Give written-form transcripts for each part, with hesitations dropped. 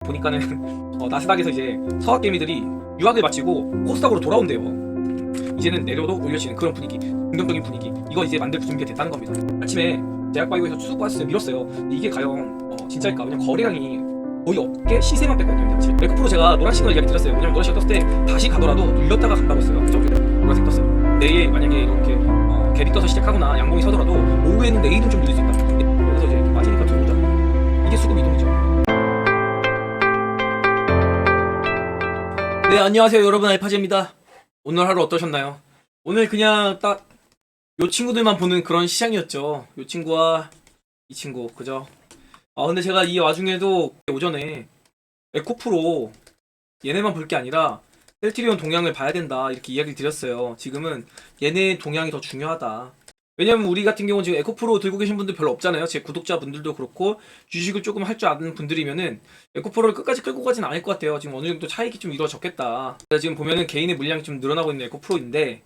보니까는 나스닥에서 이제 서학 개미들이 유학을 마치고 코스닥으로 돌아온대요. 이제는 내려도 올려지는 그런 분위기, 긍정적인 분위기. 이거 이제 만들 준비가 됐다는 겁니다. 아침에 제약바이오에서 수급과스 밀었어요. 근데 이게 과연 진짜일까? 왜냐면 거래량이 거의 없게 시세만 뺐거든요. 에코프로 제가 노란 시그널 이야기 드렸어요. 왜냐면 노란 시그널 떴을 때 다시 가더라도 눌렸다가 간다고 했어요. 그죠? 노란색 떴어요. 내일 만약에 이렇게 갭이 떠서 시작하거나 양봉이 서더라도 오후에는 내일은 좀 눌릴 수 있다. 그래서 이제 빠지니까 들어오자. 이게 수급 이동이죠. 네, 안녕하세요 여러분, 알파제입니다. 오늘 하루 어떠셨나요? 오늘 그냥 딱 요 친구들만 보는 그런 시장이었죠. 요 친구와 이 친구, 그죠? 근데 제가 이 와중에도 오전에 에코프로 얘네만 볼 게 아니라 셀트리온 동향을 봐야 된다 이렇게 이야기를 드렸어요. 지금은 얘네 동향이 더 중요하다. 왜냐면 우리 같은 경우는 지금 에코프로 들고 계신 분들 별로 없잖아요. 제 구독자분들도 그렇고 주식을 조금 할 줄 아는 분들이면은 에코프로를 끝까지 끌고 가진 않을 것 같아요. 지금 어느 정도 차익이 좀 이루어졌겠다. 그래서 지금 보면은 개인의 물량이 좀 늘어나고 있는 에코프로인데,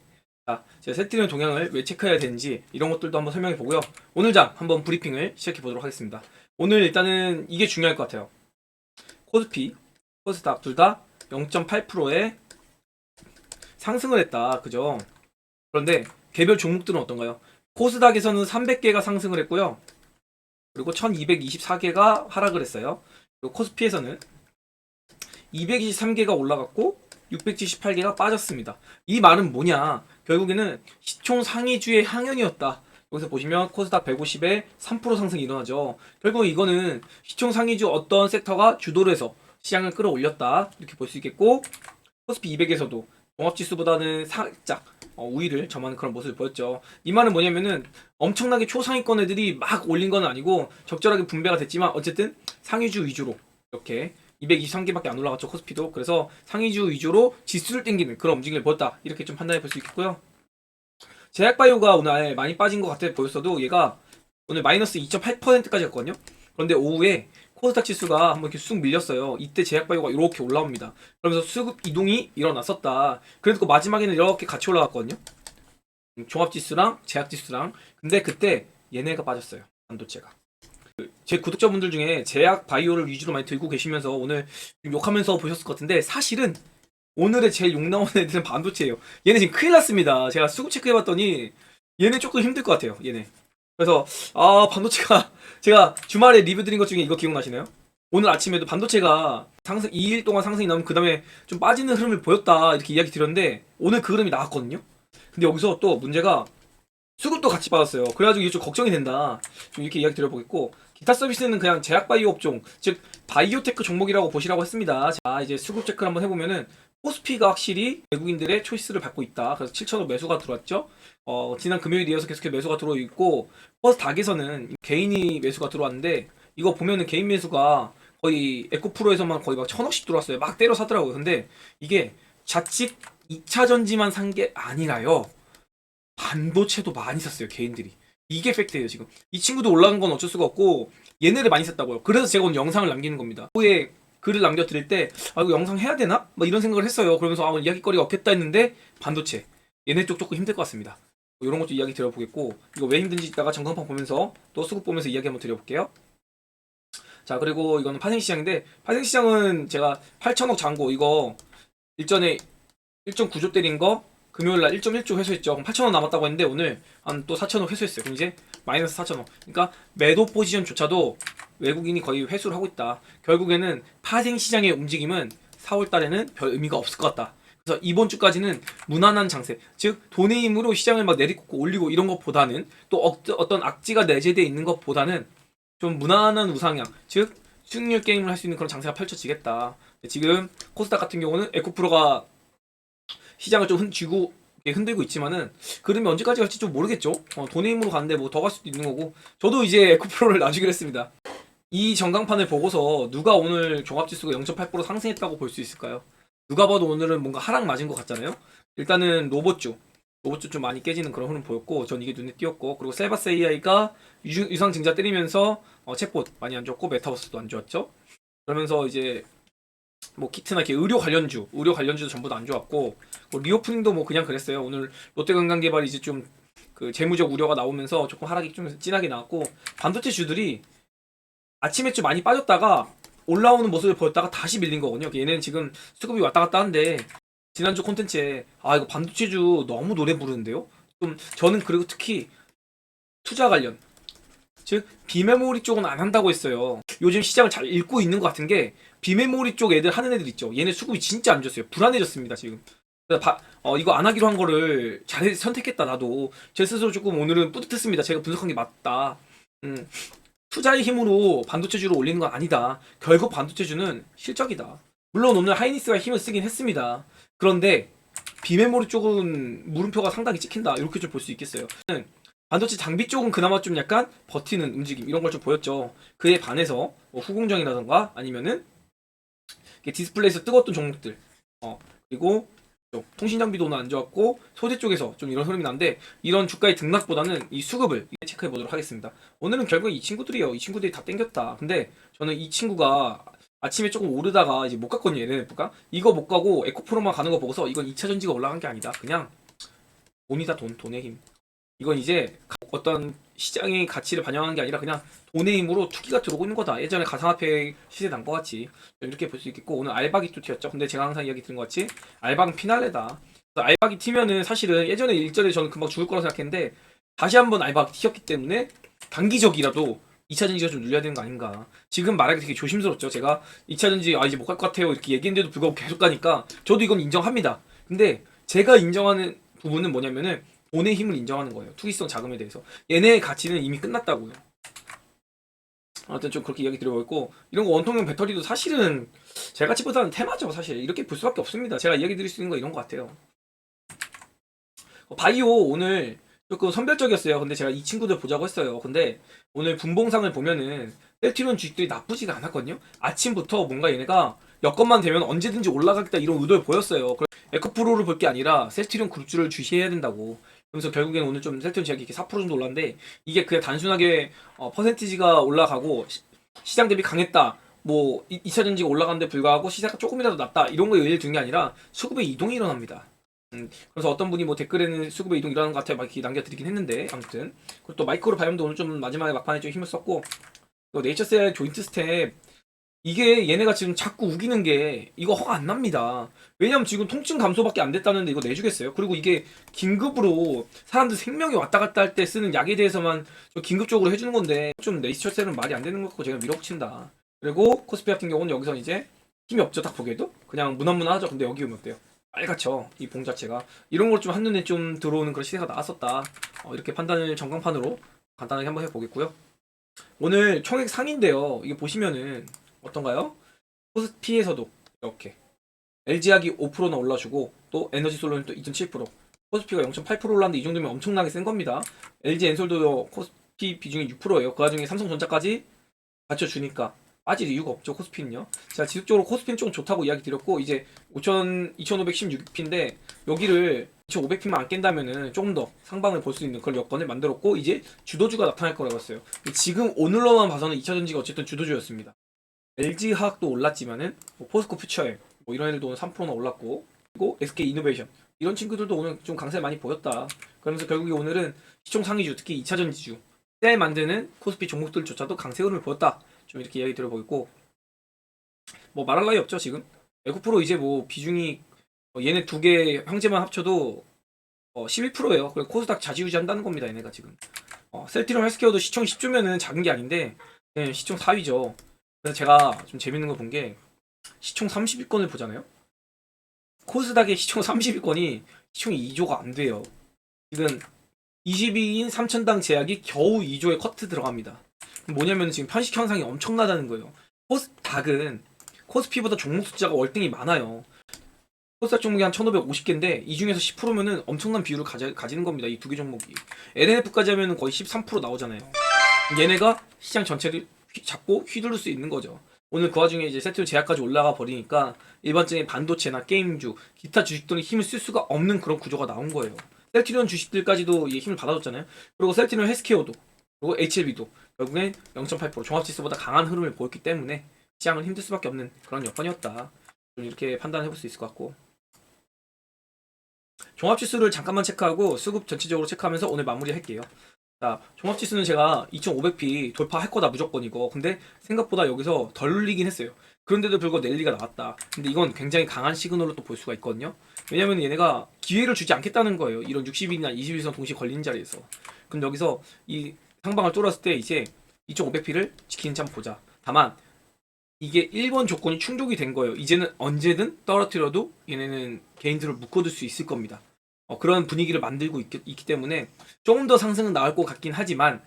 자, 제가 셀트리온 동향을 왜 체크해야 되는지 이런 것들도 한번 설명해 보고요. 오늘 장 한번 브리핑을 시작해 보도록 하겠습니다. 오늘 일단은 이게 중요할 것 같아요. 코스피, 코스닥 둘 다 0.8%의 상승을 했다. 그죠? 그런데 개별 종목들은 어떤가요? 코스닥에서는 300개가 상승을 했고요. 그리고 1224개가 하락을 했어요. 그리고 코스피에서는 223개가 올라갔고 678개가 빠졌습니다. 이 말은 뭐냐? 결국에는 시총 상위주의 항연이었다. 여기서 보시면 코스닥 150에 3% 상승이 일어나죠. 결국 이거는 시총 상위주 어떤 섹터가 주도를 해서 시장을 끌어올렸다. 이렇게 볼 수 있겠고, 코스피 200에서도 종합지수보다는 살짝 우위를 점하는 그런 모습을 보였죠. 이 말은 뭐냐면은 엄청나게 초상위권 애들이 막 올린 건 아니고 적절하게 분배가 됐지만 어쨌든 상위주 위주로 이렇게 223개밖에 안 올라갔죠, 코스피도. 그래서 상위주 위주로 지수를 땡기는 그런 움직임을 보였다. 이렇게 좀 판단해 볼 수 있겠고요. 제약바이오가 오늘 많이 빠진 것 같아 보였어도 얘가 오늘 마이너스 2.8%까지 갔거든요. 그런데 오후에 코스닥 지수가 한번 이렇게 쑥 밀렸어요. 이때 제약바이오가 이렇게 올라옵니다. 그러면서 수급 이동이 일어났었다. 그래도 마지막에는 이렇게 같이 올라갔거든요. 종합지수랑 제약지수랑. 근데 그때 얘네가 빠졌어요. 반도체가. 제 구독자분들 중에 제약바이오를 위주로 많이 들고 계시면서 오늘 욕하면서 보셨을 것 같은데, 사실은 오늘의 제일 욕 나오는 애들은 반도체예요. 얘네 지금 큰일 났습니다. 제가 수급 체크해봤더니 얘네 조금 힘들 것 같아요. 얘네. 그래서 반도체가 제가 주말에 리뷰 드린 것 중에 이거 기억나시나요? 오늘 아침에도 반도체가 상승 2일 동안 상승이 나면 그 다음에 좀 빠지는 흐름을 보였다 이렇게 이야기 드렸는데, 오늘 그 흐름이 나왔거든요. 근데 여기서 또 문제가 수급도 같이 빠졌어요. 그래가지고 이게 좀 걱정이 된다. 좀 이렇게 이야기 드려보겠고, 기타 서비스는 그냥 제약바이오 업종, 즉 바이오테크 종목이라고 보시라고 했습니다. 자, 이제 수급 체크를 한번 해보면은 코스피가 확실히 외국인들의 초이스를 받고 있다. 그래서 7,000원 매수가 들어왔죠. 지난 금요일 이어서 계속해서 매수가 들어오고 있고, 코스닥에서는 개인이 매수가 들어왔는데, 이거 보면은 개인 매수가 거의 에코프로에서만 거의 막 1,000원씩 들어왔어요. 막 때려 사더라고요. 근데 이게 자칫 2차 전지만 산 게 아니라요. 반도체도 많이 샀어요, 개인들이. 이게 팩트예요, 지금. 이 친구도 올라간 건 어쩔 수가 없고, 얘네를 많이 샀다고요. 그래서 제가 오늘 영상을 남기는 겁니다. 후에 글을 남겨드릴 때, 이거 영상 해야 되나? 뭐 이런 생각을 했어요. 그러면서 오늘 이야기거리가 없겠다 했는데, 반도체. 얘네 쪽 조금 힘들 것 같습니다. 이런 것도 이야기 드려보겠고, 이거 왜 힘든지 이따가 전광판 보면서 또 수급 보면서 이야기 한번 드려볼게요. 자, 그리고 이거는 파생시장인데, 파생시장은 제가 8천억 잔고 이거 일전에 1.9조 때린 거 금요일날 1.1조 회수했죠. 그럼 8,000원 남았다고 했는데 오늘 한 또 4,000원 회수했어요. 그럼 이제 마이너스 4,000원. 그러니까 매도 포지션조차도 외국인이 거의 회수를 하고 있다. 결국에는 파생시장의 움직임은 4월 달에는 별 의미가 없을 것 같다. 그래서 이번 주까지는 무난한 장세, 즉 돈의 힘으로 시장을 막 내리꽂고 올리고 이런 것보다는, 또 어떤 악재가 내재되어 있는 것보다는 좀 무난한 우상향, 즉 수익률 게임을 할 수 있는 그런 장세가 펼쳐지겠다. 지금 코스닥 같은 경우는 에코프로가 시장을 좀 흔들고 있지만은 그러면 언제까지 갈지 좀 모르겠죠. 돈의 힘으로 가는데 뭐 더 갈 수도 있는 거고. 저도 이제 에코프로를 놔주기로 했습니다. 이 전광판을 보고서 누가 오늘 종합지수가 0.8% 상승했다고 볼 수 있을까요? 누가 봐도 오늘은 뭔가 하락 맞은 것 같잖아요. 일단은 로봇주 좀 많이 깨지는 그런 흐름 보였고, 전 이게 눈에 띄었고, 그리고 셀바스 AI가 유상증자 때리면서 챗봇 많이 안 좋았고, 메타버스도 안 좋았죠. 그러면서 이제 뭐 키트나 이렇게 의료 관련주도 전부 다 안 좋았고, 뭐 리오프닝도 뭐 그냥 그랬어요. 오늘 롯데관광개발이 이제 좀 그 재무적 우려가 나오면서 조금 하락이 좀 진하게 나왔고, 반도체 주들이 아침에 좀 많이 빠졌다가 올라오는 모습을 보였다가 다시 밀린 거거든요. 얘는 지금 수급이 왔다 갔다 하는데 지난주 콘텐츠에 이거 반도체주 너무 노래 부르는데요. 좀 저는 그리고 특히 투자 관련 즉 비메모리 쪽은 안 한다고 했어요. 요즘 시장을 잘 읽고 있는 것 같은 게 비메모리 쪽 애들 하는 애들 있죠. 얘네 수급이 진짜 안 좋았어요. 불안해졌습니다 지금. 이거 안 하기로 한 거를 잘 선택했다 나도 제 스스로 조금 오늘은 뿌듯했습니다. 제가 분석한 게 맞다. 투자의 힘으로 반도체주를 올리는 건 아니다. 결국 반도체주는 실적이다. 물론 오늘 하이닉스가 힘을 쓰긴 했습니다. 그런데 비메모리 쪽은 물음표가 상당히 찍힌다. 이렇게 좀 볼 수 있겠어요. 반도체 장비 쪽은 그나마 좀 약간 버티는 움직임 이런 걸 좀 보였죠. 그에 반해서 후공정이라던가 아니면은 디스플레이에서 뜨거웠던 종목들 그리고 통신 장비도 오늘 안 좋았고 소재 쪽에서 좀 이런 흐름이 난데 이런 주가의 등락보다는 이 수급을 체크해 보도록 하겠습니다. 오늘은 결국 이 친구들이요. 이 친구들이 다 땡겼다. 근데 저는 이 친구가 아침에 조금 오르다가 이제 못 갔거든요. 얘네가 이거 못 가고 에코프로만 가는 거 보고서 이건 2차 전지가 올라간 게 아니다. 그냥 돈이다 돈, 돈의 힘. 이건 이제 어떤 시장의 가치를 반영하는 게 아니라 그냥 돈의 힘으로 투기가 들어오고 있는 거다. 예전에 가상화폐 시세 난 것 같이 이렇게 볼 수 있겠고 오늘 알박이 또 튀었죠. 근데 제가 항상 이야기 드린 것 같이 알박은 피날레다. 알박이 튀면은 사실은 예전에 일전에 저는 금방 죽을 거라 생각했는데 다시 한번 알박이 튀었기 때문에 단기적이라도 2차 전지가 좀 눌려야 되는 거 아닌가. 지금 말하기 되게 조심스럽죠. 제가 2차 전지 이제 못 갈 것 같아요 이렇게 얘기했는데도 불구하고 계속 가니까 저도 이건 인정합니다. 근데 제가 인정하는 부분은 뭐냐면은 돈의 힘을 인정하는 거예요. 투기성 자금에 대해서. 얘네의 가치는 이미 끝났다고요. 아무튼 좀 그렇게 이야기 드려보고 이런 거 원통형 배터리도 사실은 제 가치보다는 테마죠. 사실 이렇게 볼 수밖에 없습니다. 제가 이야기 드릴 수 있는 거 이런 거 같아요. 바이오 오늘 조금 선별적이었어요. 근데 제가 이 친구들 보자고 했어요. 근데 오늘 분봉상을 보면은 셀트리온 주식들이 나쁘지가 않았거든요. 아침부터 뭔가 얘네가 여건만 되면 언제든지 올라가겠다 이런 의도를 보였어요. 에코프로를 볼 게 아니라 셀트리온 그룹주를 주시해야 된다고. 그래서 결국에는 오늘 좀 셀트리온 제약이 이렇게 4% 정도 올랐는데 이게 그냥 단순하게 퍼센티지가 올라가고 시장 대비 강했다. 뭐 2차 전지가 올라가는데 불구하고 시세가 조금이라도 낮다. 이런 거에 의의를 둔 게 아니라 수급의 이동이 일어납니다. 그래서 어떤 분이 뭐 댓글에는 수급의 이동 일어나는 것 같아요 막 이렇게 남겨드리긴 했는데 아무튼 그리고 또 마이크로 바이옴도 오늘 좀 마지막에 막판에 좀 힘을 썼고 또 네이처셀 조인트 스텝 이게 얘네가 지금 자꾸 우기는 게 이거 허가 안 납니다. 왜냐면 지금 통증 감소밖에 안 됐다는데 이거 내주겠어요? 그리고 이게 긴급으로 사람들 생명이 왔다 갔다 할 때 쓰는 약에 대해서만 좀 긴급적으로 해주는 건데 좀 네이처셀은 말이 안 되는 것 같고 제가 밀어붙인다. 그리고 코스피 같은 경우는 여기서 이제 힘이 없죠 딱 보기에도 그냥 무난무난하죠. 근데 여기 오면 어때요? 빨갛죠 이 봉 자체가. 이런 걸 좀 한눈에 좀 들어오는 그런 시세가 나왔었다. 이렇게 판단을 전광판으로 간단하게 한번 해보겠고요. 오늘 총액 상인데요. 이게 보시면은 어떤가요? 코스피에서도 이렇게 LG약이 5%나 올라주고 또 에너지솔로는 또 2.7% 코스피가 0.8% 올랐는데 이 정도면 엄청나게 센 겁니다. LG 엔솔도 코스피 비중이 6%예요. 그 와중에 삼성전자까지 받쳐주니까 빠질 이유가 없죠. 코스피는요. 자, 지속적으로 코스피는 조금 좋다고 이야기 드렸고 이제 2516p인데 여기를 2500p만 안 깬다면은 조금 더 상방을 볼 수 있는 그런 여건을 만들었고 이제 주도주가 나타날 거라고 했어요. 지금 오늘로만 봐서는 2차전지가 어쨌든 주도주였습니다. LG화학도 올랐지만은 뭐 포스코 퓨처엠 뭐 이런 애들도 오늘 3%나 올랐고 그리고 SK 이노베이션 이런 친구들도 오늘 좀 강세 많이 보였다. 그러면서 결국에 오늘은 시총 상위주 특히 2차전지주 셀 만드는 코스피 종목들조차도 강세 흐름을 보였다. 좀 이렇게 이야기 들어보겠고 뭐 말할 나위 없죠 지금. 에코프로 이제 뭐 비중이 얘네 두 개 형제만 합쳐도 11%예요. 그리고 코스닥 자지우지 한다는 겁니다. 얘네가 지금. 셀트리온 헬스케어도 시총 10주면은 작은 게 아닌데 시총 4위죠. 그래서 제가 좀 재밌는 거 본 게 시총 30위권을 보잖아요. 코스닥의 시총 30위권이 시총이 2조가 안 돼요. 지금 20위인 삼천당 제약이 겨우 2조에 커트 들어갑니다. 뭐냐면 지금 편식 현상이 엄청나다는 거예요. 코스닥은 코스피보다 종목 숫자가 월등히 많아요. 코스닥 종목이 한 1550개인데 이 중에서 10%면은 엄청난 비율을 가지는 겁니다. 이 두 개 종목이. LNF까지 하면은 거의 13% 나오잖아요. 얘네가 시장 전체를 잡고 휘두를 수 있는 거죠. 오늘 그 와중에 이제 세트로 제약까지 올라가 버리니까 일반적인 반도체나 게임주, 기타 주식들이 힘을 쓸 수가 없는 그런 구조가 나온 거예요. 셀트리온 주식들까지도 힘을 받아줬잖아요. 그리고 셀트리온 헬스케어도 그리고 HLB도 결국엔 0.8% 종합지수보다 강한 흐름을 보였기 때문에 시장은 힘들 수밖에 없는 그런 여건이었다. 좀 이렇게 판단해볼 수 있을 것 같고 종합지수를 잠깐만 체크하고 수급 전체적으로 체크하면서 오늘 마무리할게요. 자, 종합지수는 제가 2500p 돌파할 거다 무조건 이거. 근데 생각보다 여기서 덜 눌리긴 했어요. 그런데도 불구하고 랠리가 나왔다. 근데 이건 굉장히 강한 시그널로 또 볼 수가 있거든요. 왜냐면 얘네가 기회를 주지 않겠다는 거예요. 이런 60일이나 20일선 동시에 걸리는 자리에서. 그럼 여기서 이 상방을 뚫었을 때 이제 2500p를 지키는지 한번 보자. 다만 이게 1번 조건이 충족이 된 거예요. 이제는 언제든 떨어뜨려도 얘네는 개인들을 묶어둘 수 있을 겁니다. 그런 분위기를 만들고 있기 때문에 조금 더 상승은 나올 것 같긴 하지만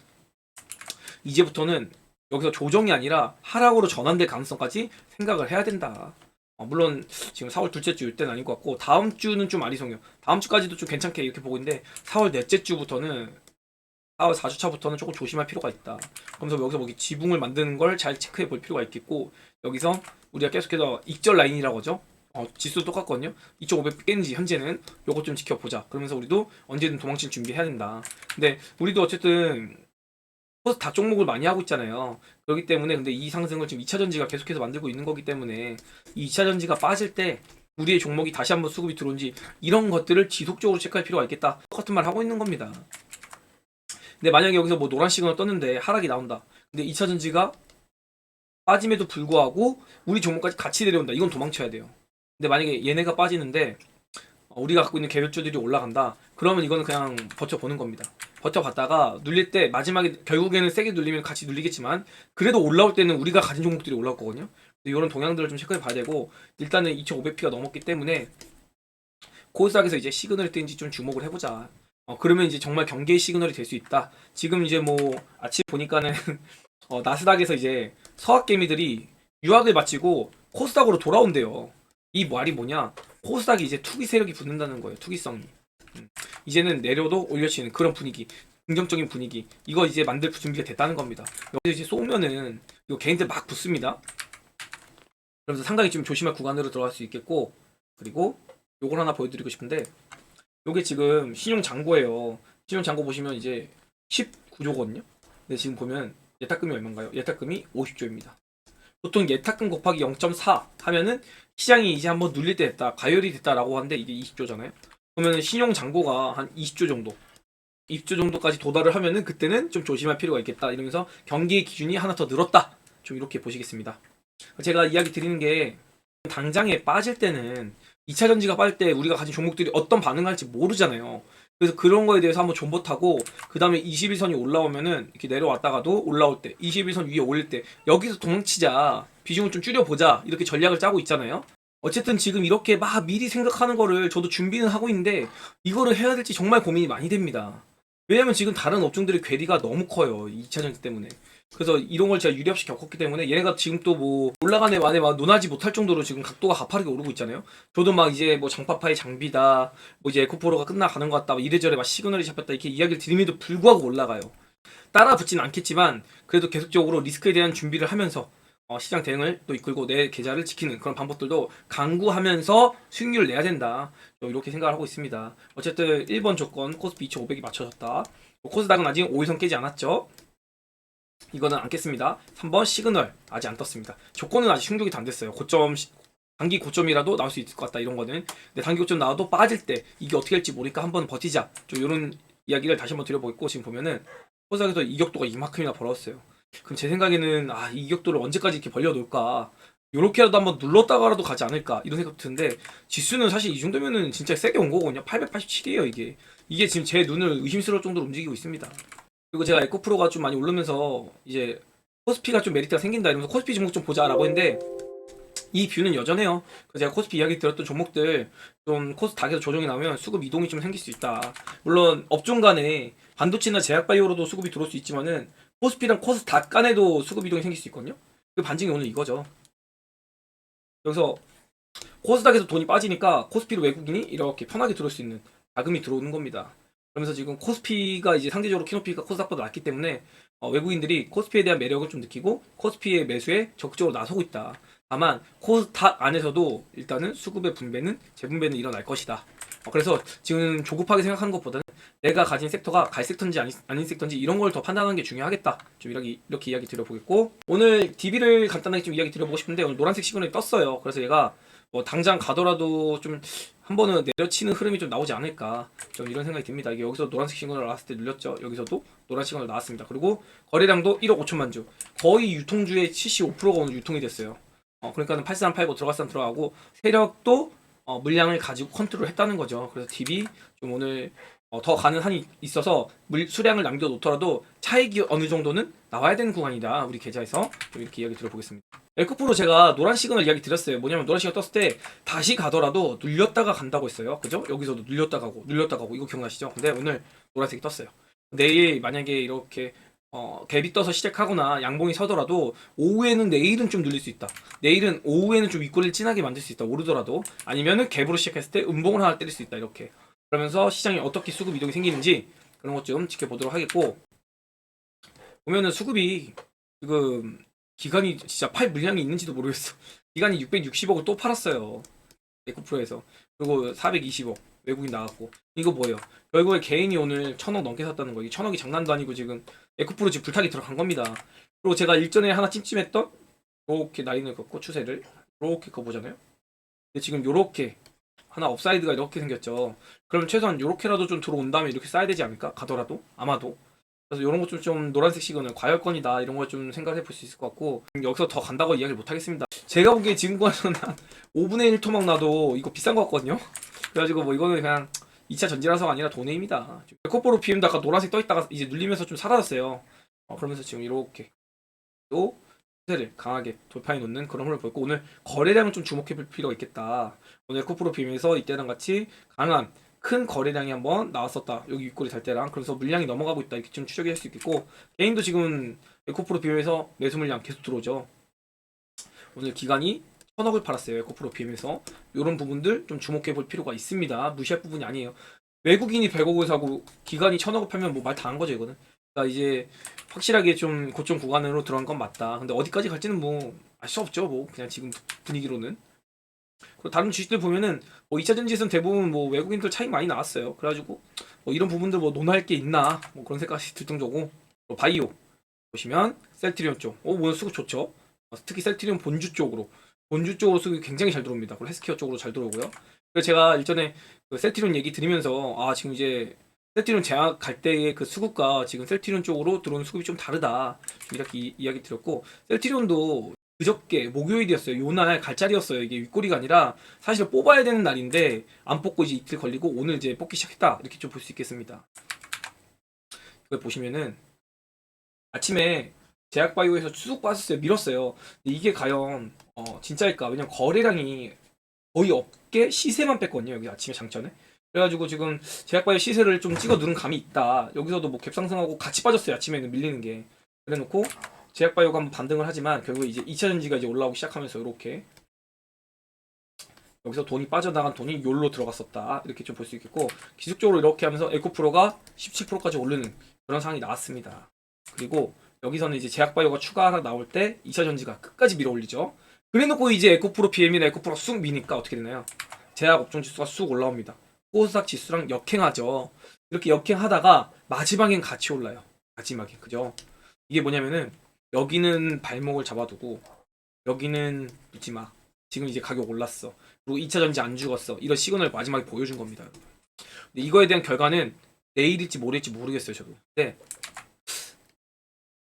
이제부터는 여기서 조정이 아니라 하락으로 전환될 가능성까지 생각을 해야 된다. 물론 지금 4월 둘째 주일 때는 아닌 것 같고 다음 주는 좀 아리송해요. 다음 주까지도 좀 괜찮게 이렇게 보고 있는데 4월 넷째 주부터는 4월 4주차부터는 조금 조심할 필요가 있다. 그러면서 여기서 뭐 지붕을 만드는 걸 잘 체크해 볼 필요가 있겠고 여기서 우리가 계속해서 익절 라인이라고 하죠. 지수도 똑같거든요. 2.500 깼는지 현재는 요것 좀 지켜보자. 그러면서 우리도 언제든 도망칠 준비해야 된다. 근데 우리도 어쨌든 코스닥 종목을 많이 하고 있잖아요. 그렇기 때문에 근데 이 상승을 지금 2차 전지가 계속해서 만들고 있는 거기 때문에 이 2차 전지가 빠질 때 우리의 종목이 다시 한번 수급이 들어온지 이런 것들을 지속적으로 체크할 필요가 있겠다. 똑같은 말 하고 있는 겁니다. 근데 만약에 여기서 뭐 노란 시그널 떴는데 하락이 나온다. 근데 2차 전지가 빠짐에도 불구하고 우리 종목까지 같이 내려온다. 이건 도망쳐야 돼요. 근데 만약에 얘네가 빠지는데 우리가 갖고 있는 개별주들이 올라간다. 그러면 이거는 그냥 버텨보는 겁니다. 버텨봤다가 눌릴 때 마지막에 결국에는 세게 눌리면 같이 눌리겠지만 그래도 올라올 때는 우리가 가진 종목들이 올라올 거거든요. 이런 동향들을 좀 체크해 봐야 되고 일단은 2500p가 넘었기 때문에 코스닥에서 이제 시그널이 뜬지 좀 주목을 해보자. 그러면 이제 정말 경계의 시그널이 될 수 있다. 지금 이제 뭐 아침 보니까는 나스닥에서 이제 서학개미들이 유학을 마치고 코스닥으로 돌아온대요. 이 말이 뭐냐? 코스닥이 이제 투기 세력이 붙는다는 거예요. 투기성이. 이제는 내려도 올려치는 그런 분위기, 긍정적인 분위기. 이거 이제 만들 준비가 됐다는 겁니다. 여기서 이제 쏘면은 이거 개인들 막 붙습니다. 그래서 상당히 좀 조심할 구간으로 들어갈 수 있겠고, 그리고 요걸 하나 보여드리고 싶은데, 요게 지금 신용 잔고예요. 신용 잔고 보시면 이제 19조거든요. 근데 지금 보면 예탁금이 얼마인가요? 예탁금이 50조입니다. 보통 예탁금 곱하기 0.4 하면은 시장이 이제 한번 눌릴 때 됐다, 가열이 됐다라고 하는데 이게 20조잖아요. 그러면 신용 잔고가 한 20조 정도, 20조 정도까지 도달을 하면은 그때는 좀 조심할 필요가 있겠다. 이러면서 경기의 기준이 하나 더 늘었다. 좀 이렇게 보시겠습니다. 제가 이야기 드리는 게 당장에 빠질 때는 2차 전지가 빠질 때 우리가 가진 종목들이 어떤 반응을 할지 모르잖아요. 그래서 그런 거에 대해서 한번 존버타고 그 다음에 21선이 올라오면은 이렇게 내려왔다가도 올라올 때 21선 위에 올릴 때 여기서 도망치자, 비중을 좀 줄여보자, 이렇게 전략을 짜고 있잖아요. 어쨌든 지금 이렇게 막 미리 생각하는 거를 저도 준비는 하고 있는데 이거를 해야 될지 정말 고민이 많이 됩니다. 왜냐면 지금 다른 업종들의 괴리가 너무 커요. 2차 전지 때문에. 그래서 이런 걸 제가 유리없이 겪었기 때문에 얘네가 지금 또 뭐 올라가네 마네 막 논하지 못할 정도로 지금 각도가 가파르게 오르고 있잖아요. 저도 막 이제 뭐 장파파의 장비다, 뭐 이제 에코프로가 끝나가는 것 같다, 뭐 이래저래 막 시그널이 잡혔다 이렇게 이야기를 드림에도 불구하고 올라가요. 따라 붙진 않겠지만 그래도 계속적으로 리스크에 대한 준비를 하면서 시장 대응을 또 이끌고 내 계좌를 지키는 그런 방법들도 강구하면서 수익률을 내야 된다. 이렇게 생각을 하고 있습니다. 어쨌든 1번 조건 코스피 2,500이 맞춰졌다. 코스닥은 아직 5일선 깨지 않았죠. 이거는 안 깼습니다. 3번 시그널 아직 안 떴습니다. 조건은 아직 충족이 안 됐어요. 고점 단기 고점이라도 나올 수 있을 것 같다 이런 거는. 근데 단기 고점 나와도 빠질 때 이게 어떻게 될지 모르니까 한번 버티자. 좀 이런 이야기를 다시 한번 드려보겠고 지금 보면은 코스닥에서 이격도가 이만큼이나 벌어졌어요. 그럼 제 생각에는 이 이격도를 언제까지 이렇게 벌려놓을까? 요렇게라도 한번 눌렀다가라도 가지 않을까 이런 생각 드는데 지수는 사실 이 정도면은 진짜 세게 온 거거든요. 887이에요 이게. 이게 지금 제 눈을 의심스러울 정도로 움직이고 있습니다. 그리고 제가 에코프로가 좀 많이 오르면서 이제 코스피가 좀 메리트가 생긴다 이러면서 코스피 종목 좀 보자라고 했는데 이 뷰는 여전해요. 그래서 제가 코스피 이야기 들었던 종목들 좀 코스닥에서 조정이 나오면 수급 이동이 좀 생길 수 있다. 물론 업종 간에 반도체나 제약바이오로도 수급이 들어올 수 있지만은 코스피랑 코스닥 간에도 수급 이동이 생길 수 있거든요. 그 반증이 오늘 이거죠. 여기서 코스닥에서 돈이 빠지니까 코스피로 외국인이 이렇게 편하게 들어올 수 있는 자금이 들어오는 겁니다. 그러면서 지금 코스피가 이제 상대적으로 키노피가 코스닥보다 낮기 때문에 외국인들이 코스피에 대한 매력을 좀 느끼고 코스피의 매수에 적극적으로 나서고 있다. 다만 코스닥 안에서도 일단은 수급의 분배는 재분배는 일어날 것이다. 그래서 지금 조급하게 생각하는 것보다는 내가 가진 섹터가 갈 섹터인지 아닌 섹터인지 이런 걸 더 판단하는 게 중요하겠다. 좀 이렇게 이야기 드려보겠고 오늘 DB를 간단하게 좀 이야기 드려보고 싶은데 오늘 노란색 시그널이 떴어요. 그래서 얘가 뭐 당장 가더라도 좀 한 번은 내려치는 흐름이 좀 나오지 않을까 좀 이런 생각이 듭니다. 이게 여기서 노란색 시그널 나왔을 때 눌렸죠. 여기서도 노란 시그널 나왔습니다. 그리고 거래량도 1억 5천만 주, 거의 유통주의 75%가 오늘 유통이 됐어요. 그러니까는 팔 사람 팔고 들어갈 사람 들어가고 세력도 물량을 가지고 컨트롤 했다는 거죠. 그래서 딥이 좀 오늘 더 가는 한이 있어서 수량을 남겨놓더라도 차익이 어느 정도는 나와야 되는 구간이다. 우리 계좌에서 좀 이렇게 이야기 들어보겠습니다. 에코프로 제가 노란 시그널 이야기 드렸어요. 뭐냐면 노란 시그널 떴을 때 다시 가더라도 눌렸다가 간다고 했어요. 그죠? 여기서도 눌렸다 가고 눌렸다 가고 이거 기억나시죠? 근데 오늘 노란색이 떴어요. 내일 만약에 이렇게 갭이 떠서 시작하거나 양봉이 서더라도 오후에는 내일은 좀 눌릴 수 있다. 내일은 오후에는 좀 윗꼬리를 진하게 만들 수 있다. 오르더라도 아니면은 갭으로 시작했을 때 음봉을 하나 때릴 수 있다. 이렇게 그러면서 시장이 어떻게 수급 이동이 생기는지 그런 것 좀 지켜보도록 하겠고, 보면은 수급이 지금 기간이 진짜 팔 물량이 있는지도 모르겠어. 기간이 660억을 또 팔았어요. 에코프로에서. 그리고 420억 외국인 나갔고. 이거 뭐예요? 결국에 개인이 오늘 1000억 넘게 샀다는 거. 이 1000억이 장난도 아니고 지금 에코프로 지금 불타기 들어간 겁니다. 그리고 제가 일전에 하나 찜찜했던 이렇게 라인을 긋고 추세를 이렇게 그어보잖아요. 근데 지금 요렇게 하나 업사이드가 이렇게 생겼죠. 그러면 최소한 요렇게라도 좀 들어온 다음에 이렇게 쌓아야 되지 않을까? 가더라도 아마도. 그래서 이런 것 좀 노란색 시그널 과열권이다 이런 걸 좀 생각해 볼 수 있을 것 같고, 여기서 더 간다고 이야기를 못 하겠습니다. 제가 보기에 지금 거는 한 5분의 1 토막 나도 이거 비싼 거 같거든요. 그래가지고 뭐 이거는 그냥 2차 전지라서가 아니라 돈의 힘이다. 에코프로 BM도 아까 노란색 떠 있다가 이제 눌리면서 좀 사라졌어요. 그러면서 지금 이렇게 또 추세를 강하게 돌파해 놓는 그런 흐름을 보였고, 오늘 거래량을 좀 주목해 볼 필요가 있겠다. 오늘 에코프로 BM에서 이때랑 같이 강한 큰 거래량이 한번 나왔었다. 여기 윗꼬리 달 때랑. 그래서 물량이 넘어가고 있다. 이렇게 좀 추적이 할 수 있겠고, 개인도 지금 에코프로 BM에서 매수 물량 계속 들어오죠. 오늘 기간이 1000억을 팔았어요. 에코프로 BM에서. 이런 부분들 좀 주목해 볼 필요가 있습니다. 무시할 부분이 아니에요. 외국인이 100억을 사고 기간이 1000억을 팔면 뭐 말 다 한 거죠, 이거는. 그러니까 이제 확실하게 좀 고점 구간으로 들어간 건 맞다. 근데 어디까지 갈지는 뭐 알 수 없죠. 뭐 그냥 지금 분위기로는. 그리고 다른 주식들 보면은 뭐 2차 전지에서는 대부분 뭐 외국인들 차익 많이 나왔어요. 그래가지고 뭐 이런 부분들 뭐 논할 게 있나 뭐 그런 생각이 들 정도고. 바이오 보시면 셀트리온 쪽, 오늘 수급 좋죠. 특히 셀트리온 본주 쪽으로 수급이 굉장히 잘 들어옵니다. 그리고 헬스케어 쪽으로 잘 들어오고요. 그래서 제가 일전에 그 셀트리온 얘기 들으면서 지금 이제 셀트리온 제약 갈 때의 그 수급과 지금 셀트리온 쪽으로 들어오는 수급이 좀 다르다 이렇게 이야기 드렸고, 셀트리온도 그저께 목요일이었어요. 요날 갈 자리였어요. 이게 윗꼬리가 아니라 사실 뽑아야 되는 날인데 안 뽑고 이제 이틀 걸리고 오늘 이제 뽑기 시작했다 이렇게 좀 볼 수 있겠습니다. 이걸 보시면은 아침에 제약바이오에서 쭉 빠졌어요. 밀었어요. 근데 이게 과연 진짜일까? 왜냐면 거래량이 거의 없게 시세만 뺐거든요. 여기 아침에 장전에. 그래가지고 지금 제약바이오 시세를 좀 찍어 누른 감이 있다. 여기서도 뭐 갭상승하고 같이 빠졌어요. 아침에는 밀리는 게. 그래놓고 제약바이오가 한번 반등을 하지만 결국 이제 2차 전지가 이제 올라오기 시작하면서 이렇게 여기서 돈이 빠져나간 돈이 욜로 들어갔었다. 이렇게 좀 볼 수 있겠고, 기술적으로 이렇게 하면서 에코프로가 17%까지 오르는 그런 상황이 나왔습니다. 그리고 여기서는 이제 제약바이오가 추가 하나 나올 때 2차 전지가 끝까지 밀어 올리죠. 그래놓고 이제 에코프로 BM이나 에코프로가 쑥 미니까 어떻게 되나요? 제약 업종 지수가 쑥 올라옵니다. 코스닥 지수랑 역행하죠. 이렇게 역행하다가 마지막엔 같이 올라요. 마지막에. 그죠? 이게 뭐냐면은 여기는 발목을 잡아두고 여기는 믿지 마. 지금 이제 가격 올랐어. 그리고 2차 전지 안 죽었어. 이런 시그널을 마지막에 보여준 겁니다. 근데 이거에 대한 결과는 내일일지 모레일지 모르겠어요, 저도. 근데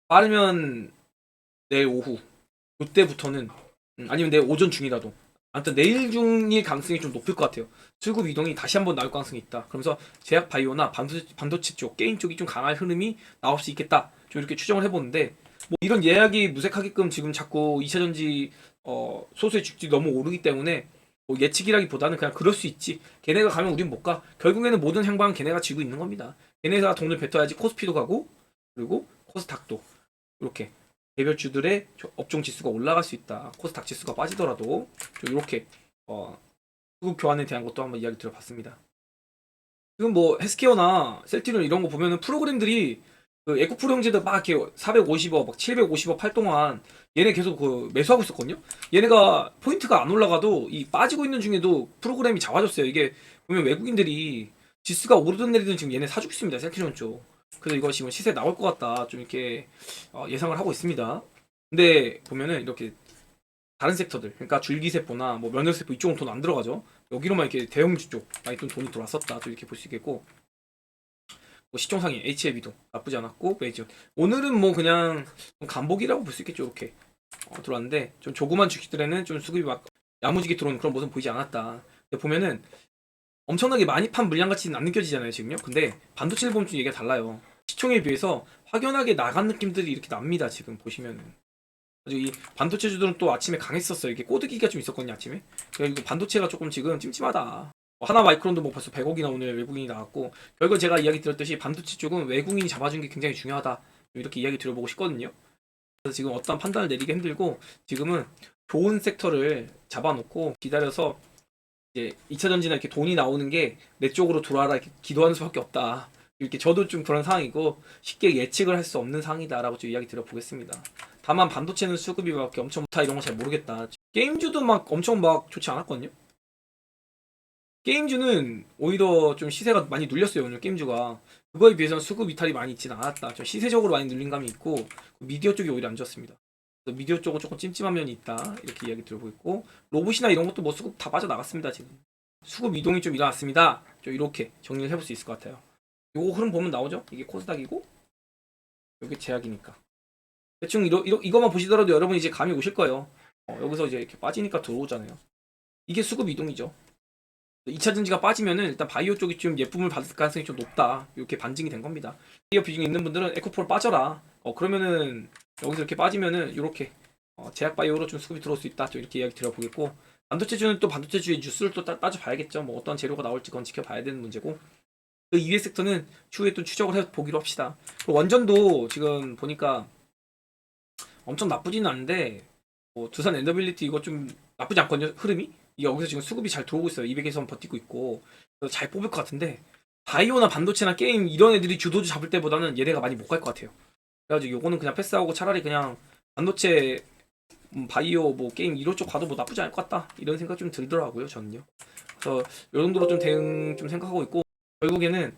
빠르면 내일 오후 이때부터는 아니면 내일 오전 중이라도, 아무튼 내일 중일 가능성이 좀 높을 것 같아요. 수급 이동이 다시 한번 나올 가능성이 있다. 그러면서 제약 바이오나 반도체 쪽, 게임 쪽이 좀 강한 흐름이 나올 수 있겠다. 좀 이렇게 추정을 해보는데, 뭐 이런 예약이 무색하게끔 지금 자꾸 2차 전지 소수의 주식들이 너무 오르기 때문에 뭐 예측이라기보다는 그냥 그럴 수 있지. 걔네가 가면 우린 못 가. 결국에는 모든 행방은 걔네가 쥐고 있는 겁니다. 걔네가 돈을 뱉어야지 코스피도 가고 그리고 코스닥도 이렇게 개별주들의 업종 지수가 올라갈 수 있다. 코스닥 지수가 빠지더라도 좀 이렇게 수급 교환에 대한 것도 한번 이야기 들어봤습니다. 지금 뭐 헬스케어나 셀트리온 이런 거 보면은 프로그램들이 그 에코프로 형제들 막 이렇게 450억, 막 750억 팔 동안 얘네 계속 그 매수하고 있었거든요. 얘네가 포인트가 안 올라가도 이 빠지고 있는 중에도 프로그램이 잡아줬어요. 이게 보면 외국인들이 지수가 오르든 내리든 지금 얘네 사주고 있습니다. 셀트리온 쪽. 그래서 이거 지금 시세 나올 것 같다. 좀 이렇게 예상을 하고 있습니다. 근데 보면은 이렇게 다른 섹터들, 그러니까 줄기세포나 뭐 면역세포 이쪽은 돈 안 들어가죠. 여기로만 이렇게 대형주 쪽 많이 좀 돈이 들어왔었다. 또 이렇게 볼 수 있겠고, 뭐 시총상위 HLB도 나쁘지 않았고, 메이저 오늘은 뭐 그냥 간복이라고 볼 수 있겠죠. 이렇게 들어왔는데 좀 조그만 주식들에는 좀 수급이 막 야무지게 들어오는 그런 모습 보이지 않았다. 근데 보면은 엄청나게 많이 판 물량 같이는 안 느껴지잖아요 지금요. 근데 반도체를 보면 좀 얘기가 달라요. 시총에 비해서 확연하게 나간 느낌들이 이렇게 납니다. 지금 보시면은 아주 이 반도체주들은 또 아침에 강했었어요. 이게 꼬드기가 좀 있었거든요 아침에. 그리고 반도체가 조금 지금 찜찜하다. 하나 마이크론도 뭐 벌써 100억이나 오늘 외국인이 나왔고, 결국 제가 이야기 들었듯이 반도체 쪽은 외국인이 잡아준 게 굉장히 중요하다. 이렇게 이야기 들어보고 싶거든요. 그래서 지금 어떤 판단을 내리기 힘들고, 지금은 좋은 섹터를 잡아놓고 기다려서 이제 2차 전지나 이렇게 돈이 나오는 게 내 쪽으로 돌아라 이렇게 기도하는 수밖에 없다. 이렇게 저도 좀 그런 상황이고 쉽게 예측을 할 수 없는 상황이다라고 좀 이야기 드려보겠습니다. 다만 반도체는 수급이 막 엄청 좋다 이런 거 잘 모르겠다. 게임주도 막 엄청 막 좋지 않았거든요. 게임주는 오히려 좀 시세가 많이 눌렸어요 오늘 게임주가. 그거에 비해서는 수급 이탈이 많이 있지는 않았다. 좀 시세적으로 많이 눌린 감이 있고 미디어 쪽이 오히려 안 좋았습니다. 그래서 미디어 쪽은 조금 찜찜한 면이 있다 이렇게 이야기 들어보고 있고, 로봇이나 이런 것도 뭐 수급 다 빠져나갔습니다. 지금 수급 이동이 좀 일어났습니다. 좀 이렇게 정리를 해볼 수 있을 것 같아요. 요거 흐름 보면 나오죠. 이게 코스닥이고 여기 제약이니까 대충 이거만 보시더라도 여러분 이제 감이 오실 거예요. 여기서 이제 이렇게 빠지니까 들어오잖아요. 이게 수급 이동이죠. 2차 전지가 빠지면은 일단 바이오 쪽이 좀 예쁨을 받을 가능성이 좀 높다. 이렇게 반증이 된 겁니다. 바이오 비중이 있는 분들은 에코폴 빠져라. 그러면은 여기서 이렇게 빠지면은 이렇게 제약 바이오로 좀 수급이 들어올 수 있다. 좀 이렇게 이야기 드려보겠고, 반도체주는 또 반도체주의 뉴스를 또 따져봐야겠죠. 뭐 어떤 재료가 나올지 그건 지켜봐야 되는 문제고, 그 이외 섹터는 추후에 또 추적을 해보기로 합시다. 원전도 지금 보니까 엄청 나쁘지는 않은데 뭐 두산 엔더빌리티 이거 좀 나쁘지 않거든요. 흐름이 이게 여기서 지금 수급이 잘 들어오고 있어요. 200에서 버티고 있고 그래서 잘 뽑을 것 같은데, 바이오나 반도체나 게임 이런 애들이 주도주 잡을 때보다는 얘네가 많이 못 갈 것 같아요. 그래가지고 요거는 그냥 패스하고 차라리 그냥 반도체, 바이오, 뭐 게임 이런 쪽 가도 뭐 나쁘지 않을 것 같다 이런 생각 좀 들더라고요 저는요. 그래서 요 정도로 좀 대응 좀 생각하고 있고, 결국에는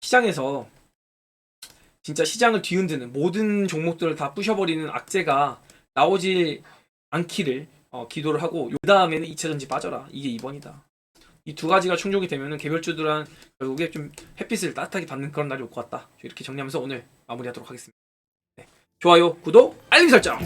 시장에서 진짜 시장을 뒤흔드는 모든 종목들을 다 부셔버리는 악재가 나오지 않기를 기도를 하고, 그 다음에는 2차 전지 빠져라. 이게 2번이다. 이 두 가지가 충족이 되면은 개별주들은 결국에 좀 햇빛을 따뜻하게 받는 그런 날이 올 것 같다. 이렇게 정리하면서 오늘 마무리하도록 하겠습니다. 네. 좋아요, 구독, 알림 설정!